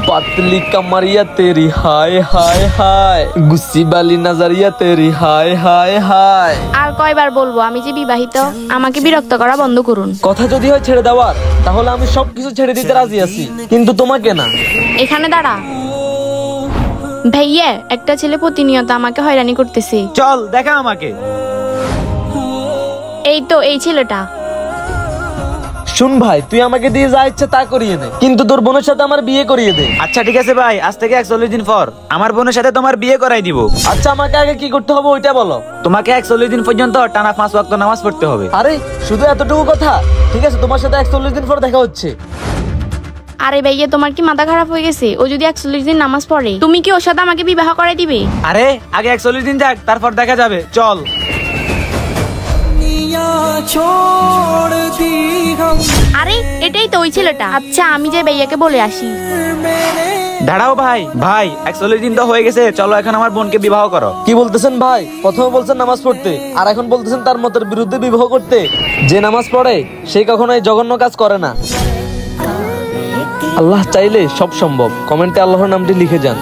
पतली कमरिया तेरी हाय हाय हाय गुस्सी वाली नजरिया तेरी हाय हाय हाय। আর কয়বার বলবো আমি যে বিবাহিত, আমাকে বিরক্ত করা বন্ধ করুন। কথা যদি হয় ছেড়ে দেওয়ার, তাহলে আমি সবকিছু ছেড়ে দিতে রাজি আছি, কিন্তু তোমাকে না। এখানে দাঁড়া ভাইয়া, একটা ছেলে প্রতিনিয়ত আমাকে হয়রানি করতেছে। চল দেখা আমাকে। এই তো এই ছেলেটা। শুন ভাই, তুই আমাকে দিয়ে যা ইচ্ছে তা করিয়ে দে, কিন্তু তোর বোনের সাথে আমার বিয়ে করিয়ে দে। আচ্ছা ঠিক আছে ভাই, আজ থেকে 41 দিন পর আমার বোনের সাথে তোমার বিয়ে করাই দিব। আচ্ছা আমাকে আগে কি করতে হবে ওইটা বলো। তোমাকে 41 দিন পর্যন্ত টানা 5 ওয়াক্ত নামাজ পড়তে হবে। আরে শুধু এতটুকু কথা? ঠিক আছে, তোমার সাথে 41 দিন পর দেখা হচ্ছে। আরে ভাইয়া, তোমার কি মাথা খারাপ হয়ে গেছে? ও যদি 41 দিন নামাজ পড়ে, তুমি কি ওর সাথে আমাকে বিবাহ করাই দিবে? আরে আগে 41 দিন যাক, তারপর দেখা যাবে। চল। আরে এটাই তো ওই ছেলেটা। আচ্ছা আমি যে ভাইয়াকে বলে আসি। দাঁড়াও ভাই, ভাই 41 দিন তো হয়ে গেছে, চলো এখন আমার বোনকে বিবাহ করো। কি বলতেছেন ভাই? প্রথমে বলছেন নামাজ পড়তে, আর এখন বলতেছেন তার মতের বিরুদ্ধে বিবাহ করতে। যে নামাজ পড়ে সে কখনো এই জঘন্য কাজ করে না। আল্লাহ চাইলে সব সম্ভব। কমেন্টে আল্লাহর নামটি লিখে যান।